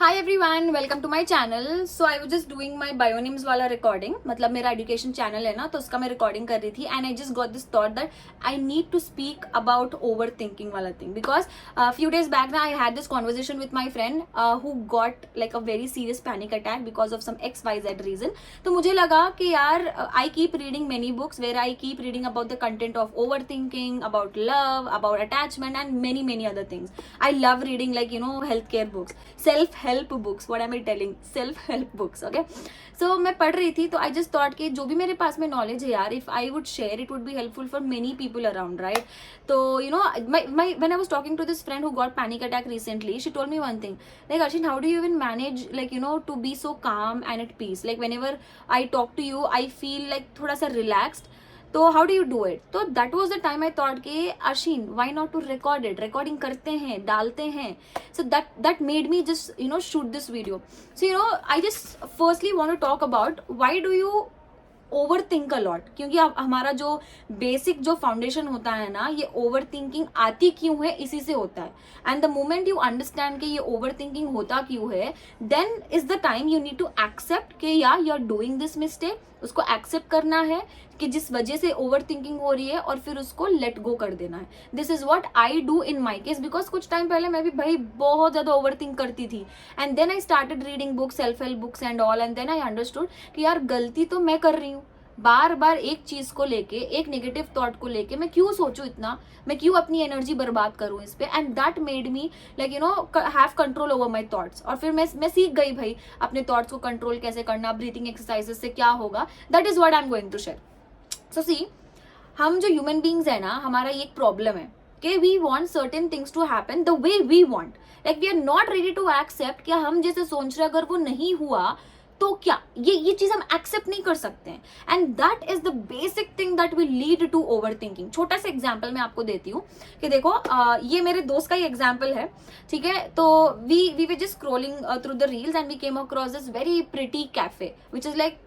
High everyone, welcome to my channel. So I was just doing my bionyms वाला recording, मतलब मेरा education channel है ना, तो उसका मैं रिकॉर्डिंग कर रही थी and I just got this thought that I need to speak about over thinking वाला thing because few days back ना I had this conversation with my friend who got like a very serious panic attack because of some XYZ reason. तो मुझे लगा कि यार I keep reading many books where I keep reading about the content of overthinking, about love, about attachment and many other things. I love reading like health care books, self help books, what am I telling, self help books. Okay, so मैं पढ़ रही थी तो I just thought कि जो भी मेरे पास में नॉलेज है यार, if I would share it would be helpful for many people around, right? तो when I was talking to this friend who got panic attack recently, she told me one thing, like, Arshin, how do you even manage, like, to be so calm and at peace? Like, whenever I talk to you I feel like थोड़ा सा relaxed, तो how do you do it? तो that was the time I thought कि Arshin, why not to record it, recording करते हैं, डालते हैं। So that made me just shoot this video. So I just firstly want to talk about why do you overthink a lot. क्योंकि अब हमारा जो basic जो फाउंडेशन होता है ना, ये ओवर थिंकिंग आती क्यों है, इसी से होता है। And the moment you understand कि ये ओवर थिंकिंग होता क्यों है, then is the time you need to accept कि या you are doing this mistake. उसको एक्सेप्ट करना है कि जिस वजह से ओवर थिंकिंग हो रही है, और फिर उसको लेट गो कर देना है। This is what I do in my case, because कुछ टाइम पहले मैं भी भाई बहुत ज्यादा ओवर थिंक करती थी। And then I started reading books, self help books and all, and then I understood कि यार गलती तो मैं कर रही हूँ। बार बार एक चीज को लेके, एक नेगेटिव थॉट को लेके मैं क्यों सोचूं इतना, मैं क्यों अपनी एनर्जी बर्बाद करूं इस पे। And that made me like have control over my thoughts. और फिर मैं सीख गई भाई अपने थॉट्स को कंट्रोल कैसे करना, ब्रीथिंग एक्सरसाइजेस से क्या होगा। That is what I am going to share. So see, हम जो ह्यूमन बींग्स है ना, हमारा एक प्रॉब्लम है कि we want certain things to happen the way we want. Like we are not ready to accept कि हम जैसे सोच रहे अगर वो नहीं हुआ तो क्या, ये चीज हम एक्सेप्ट नहीं कर सकते हैं। And that is the basic thing that will lead to over thinking. छोटा सा एग्जाम्पल मैं आपको देती हूँ कि देखो, ये मेरे दोस्त का ही एग्जाम्पल है, ठीक है? तो we were just scrolling through the reels and we came across this very pretty cafe which is like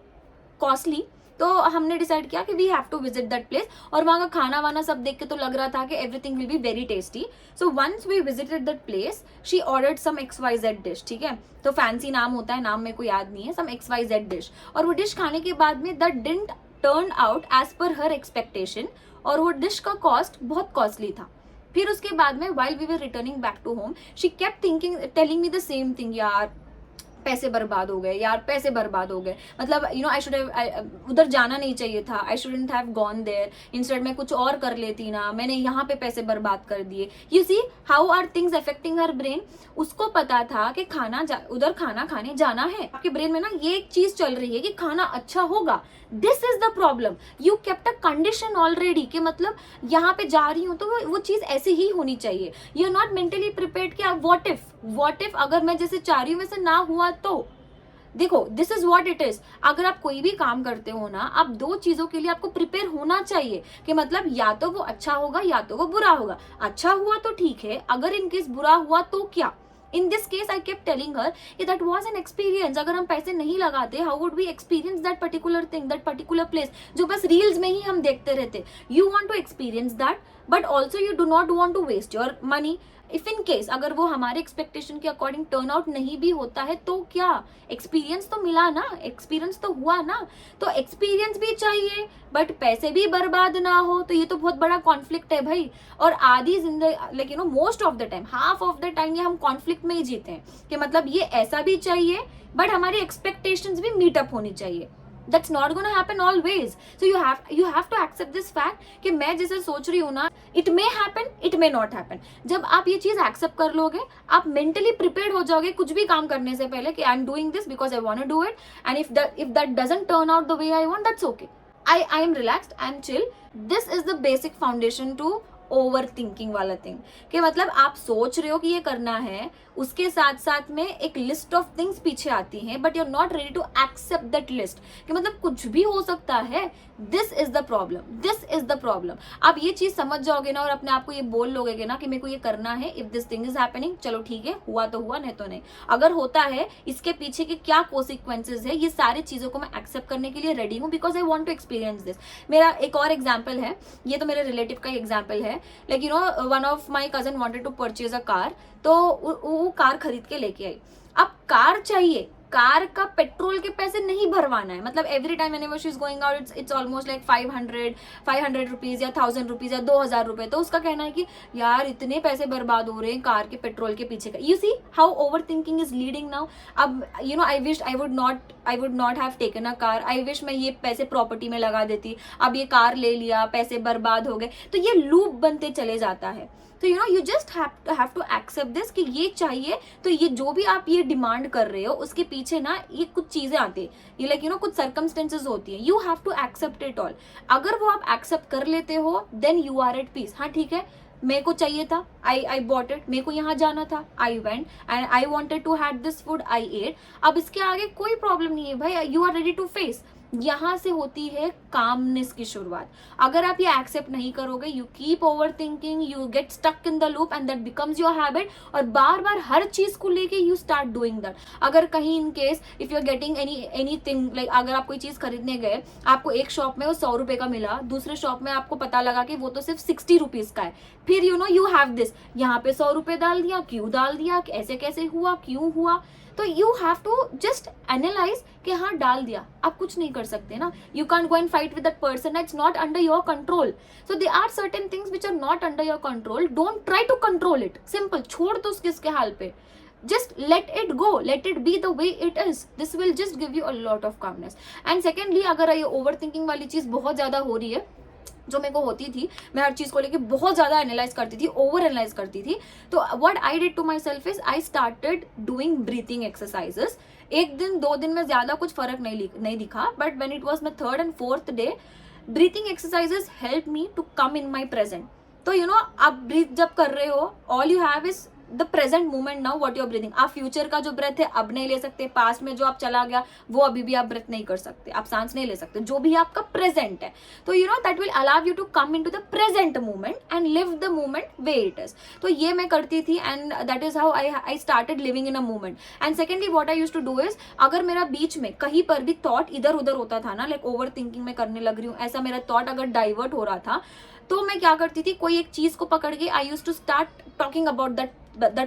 costly. तो हमने डिसाइड किया कि we have to visit that place, और वहाँ का खाना वाना सब देख के तो लग रहा था कि everything will be very tasty. So once we visited that place, she ordered some XYZ dish, ठीक है? तो फैंसी नाम होता है, नाम मेरे को याद नहीं है, सम XYZ डिश। और वो डिश खाने के बाद में that didn't turn out as per her expectation, और वो डिश का कॉस्ट बहुत कॉस्टली था। फिर उसके बाद में while we were returning back to home, she kept thinking, telling me the same thing, यार पैसे बर्बाद हो गए, यार पैसे बर्बाद हो गए, मतलब आई शुड हैव, उधर जाना नहीं चाहिए था, I shouldn't have gone there, instead मैं कुछ और कर लेती ना, मैंने यहाँ पे पैसे बर्बाद कर दिए। You see how are things affecting her brain. उसको पता था कि उधर खाना खाने जाना है, आपके ब्रेन में ना ये एक चीज चल रही है कि खाना अच्छा होगा। This is the problem, you kept a condition already कि मतलब यहाँ पे जा रही हूँ तो वो चीज ऐसे ही होनी चाहिए। You are not mentally prepared कि व्हाट इफ अगर मैं जैसे चाह रही हूँ वैसे ना हुआ तो। देखो, this is what it is. अगर आप कोई भी काम करते हो ना, आप दो चीजों के लिए आपको प्रिपेयर होना चाहिए कि मतलब या तो वो अच्छा होगा या तो वो बुरा होगा। अच्छा हुआ तो ठीक है, अगर इनकेस बुरा हुआ तो क्या। In this case I kept telling her that was an experience. अगर हम पैसे नहीं लगाते, how would we experience that particular thing, that particular place जो बस रील्स में ही हम देखते रहते। You want to experience that, but also you do not want to waste your money. If in case अगर वो हमारे एक्सपेक्टेशन के अकॉर्डिंग टर्न आउट नहीं भी होता है तो क्या, एक्सपीरियंस तो मिला ना, एक्सपीरियंस तो हुआ ना। तो एक्सपीरियंस भी चाहिए बट पैसे भी बर्बाद ना हो, तो ये तो बहुत बड़ा कॉन्फ्लिक्ट है भाई। और आधी जिंदगी, like most of the time, half of the time ये हम कॉन्फ्लिक्ट में ही जीते हैं कि मतलब ये ऐसा भी चाहिए बट हमारी एक्सपेक्टेशंस भी मीट अप होनी चाहिए। That's not gonna happen always. So you have to accept this fact कि मैं जैसे सोच रही हूँ ना, it may happen, it may not happen. जब आप ये चीज एक्सेप्ट कर लोगे, आप मेंटली प्रिपेयर्ड हो जाओगे कुछ भी काम करने से पहले कि I am doing this because I want to do it, and if that doesn't turn out the way I want, that's okay. I am relaxed, I am chill. This is the basic foundation to over thinking वाला thing कि मतलब आप सोच रहे हो कि ये करना है, उसके साथ साथ में एक लिस्ट ऑफ थिंग्स पीछे आती हैं, but you are not ready to accept that list कि मतलब कुछ भी हो सकता है। This is the problem, this is the problem. आप ये चीज समझ जाओगे ना और अपने आप को ये बोल लोगे ना कि मेरे को ये करना है, if this thing is happening, चलो ठीक है, हुआ तो हुआ, नहीं तो नहीं। अगर होता है, इसके पीछे के क्या कॉन्सिक्वेंसेज है, ये सारी चीजों को मैं एक्सेप्ट करने के लिए रेडी हूँ because I want to experience this. मेरा एक और एग्जाम्पल है, ये तो मेरे रिलेटिव का एग्जाम्पल है। Like one of my cousin wanted to purchase a car, तो वो कार खरीद के लेके आई। अब कार चाहिए, कार का पेट्रोल के पैसे नहीं भरवाना है, मतलब every time whenever she is going out it's almost like 500 rupees या 1000 रुपीज या 2000 रुपए। तो उसका कहना है कि यार इतने पैसे बर्बाद हो रहे हैं कार के पेट्रोल के पीछे का। You see how overthinking is leading now. अब you know I wish I would not have taken a car, I wish मैं ये पैसे प्रॉपर्टी में लगा देती, अब ये कार ले लिया, पैसे बर्बाद हो गए। तो ये लूप बनते चले जाता है। तो you know you just have to accept this कि ये चाहिए, तो ये जो भी आप ये डिमांड कर रहे हो उसके पीछे ना ये कुछ चीजें आती है, ये लाइक यू नो कुछ सर्कमस्टेंसेज होती है, you have to accept it all. अगर वो आप एक्सेप्ट कर लेते हो then you are at peace. हाँ ठीक है, मेरे को चाहिए था, आई बॉट इट, मेरे को यहाँ जाना था, I went and I wanted to have this food, I ate. अब इसके आगे कोई प्रॉब्लम नहीं है भाई, you are ready to face. यहाँ से होती है कामनेस की शुरुआत। अगर आप ये एक्सेप्ट नहीं करोगे, you keep over thinking, you get stuck in the loop and that becomes your habit, और बार बार हर चीज को लेके यू स्टार्ट डूइंग दैट। अगर कहीं in case if you are getting anything like अगर आप कोई चीज खरीदने गए, आपको एक शॉप में वो 100 रुपए का मिला, दूसरे शॉप में आपको पता लगा कि वो तो सिर्फ 60 रुपीज का है, फिर you know you have this, यहाँ पे 100 रुपए डाल दिया, क्यों डाल दिया, ऐसे कैसे हुआ, क्यों हुआ। तो you have to just analyse कि हाँ डाल दिया, आप कुछ नहीं कर सकते ना, you can go and fight with that person, it's not under your control. So they are certain things which are not under your control, don't try to control it, simple, छोड़ दो उसके हाल पे, just let it go, let it be the way it is, this will just give you a lot of calmness. And secondly, अगर ये overthinking वाली चीज बहुत ज्यादा हो रही है, जो मेरे को होती थी, मैं हर चीज को लेके बहुत ज्यादा एनालाइज करती थी, ओवर एनालाइज करती थी, तो what I did to myself is I started doing breathing exercises. एक दिन 2 दिन में ज्यादा कुछ फर्क नहीं दिखा, but when it was my 3rd and 4th day, breathing exercises help me to come in my present. तो यू नो आप ब्रीथ जब कर रहे हो, all you have is the present moment now what you are breathing. आप future का जो breath है अब नहीं ले सकते, पास्ट में जो आप चला गया वो अभी भी आप ब्रेथ नहीं कर सकते, आप सांस नहीं ले सकते, जो भी आपका प्रेजेंट है। तो you know that will allow you to come into the present moment and live the moment way it is. तो ये मैं करती थी and that is how I started living in a moment. And secondly what I used to do is, अगर मेरा बीच में कहीं पर भी थॉट इधर उधर होता था ना, लाइक ओवर थिंकिंग में करने लग रही हूँ, ऐसा मेरा थॉट अगर डाइवर्ट हो रहा था, तो मैं क्या करती थी, कोई एक चीज को पकड़ के I used to start talking about that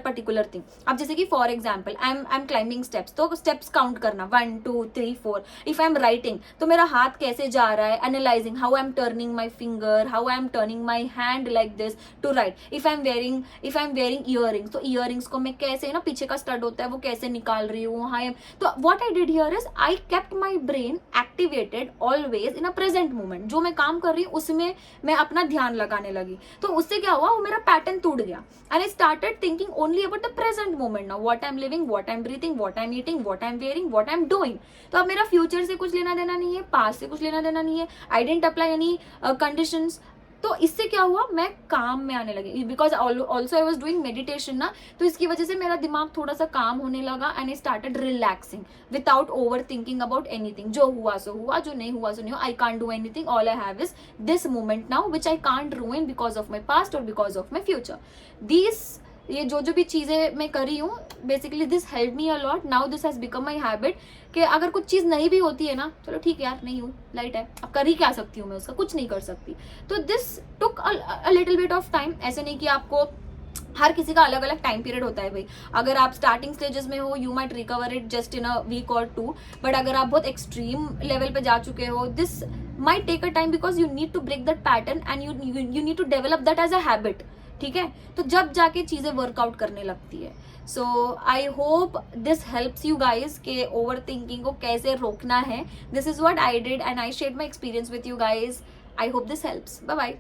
particular thing. अब जैसे कि for example I am climbing steps, तो स्टेप्स काउंट करना 1 2 3 4। इफ आई एम राइटिंग, तो मेरा हाथ कैसे जा रहा है, analysing how I am turning my finger, how I am turning my hand like this to right. If I am wearing earrings, तो ईयरिंग्स को मैं कैसे ना पीछे का स्टड होता है वो कैसे निकाल रही हूँ। तो what I did here is I kept my brain activated always in a present moment. जो मैं काम कर रही हूँ उसमें मैं अपना ध्यान लगाने लगी, तो उससे क्या हुआ, वो मेरा पैटर्न टूट गया and I started thinking only about the present moment now, what I'm living, what I'm breathing, what I'm eating, what I'm wearing, what I'm doing. तो अब मेरा फ्यूचर से कुछ लेना देना नहीं है, पास्ट से कुछ लेना देना नहीं है, I didn't apply any conditions. तो इससे क्या हुआ, मैं काम में आने लगी, because also I was doing meditation ना, तो इसकी वजह से मेरा दिमाग थोड़ा सा काम होने लगा and I started relaxing without over thinking about anything. जो हुआ सो हुआ, जो नहीं हुआ सो नहीं हुआ, I can't do anything, all I have is this moment now which I can't रूइन because of my past और बिकॉज ऑफ माई फ्यूचर। ये जो भी चीजें मैं करी हूँ, basically this help me a lot. Now this has become my habit कि अगर कुछ चीज नहीं भी होती है ना, चलो ठीक है यार, नहीं हूँ, लाइट है, अब कर ही क्या सकती हूँ मैं, उसका कुछ नहीं कर सकती। तो this took a little bit of time. ऐसे नहीं कि आपको, हर किसी का अलग अलग टाइम पीरियड होता है भाई। अगर आप स्टार्टिंग स्टेजेस में हो, you might recover it just in a week और 2, बट अगर आप बहुत एक्सट्रीम लेवल पे जा चुके हो, this might take a time because you need to break that pattern and you need to develop that as a habit. ठीक है, तो जब जाके चीजें वर्कआउट करने लगती है। So I hope this helps you guys के ओवर थिंकिंग को कैसे रोकना है। This is what I did and I shared my experience with you guys. I hope this helps. Bye bye.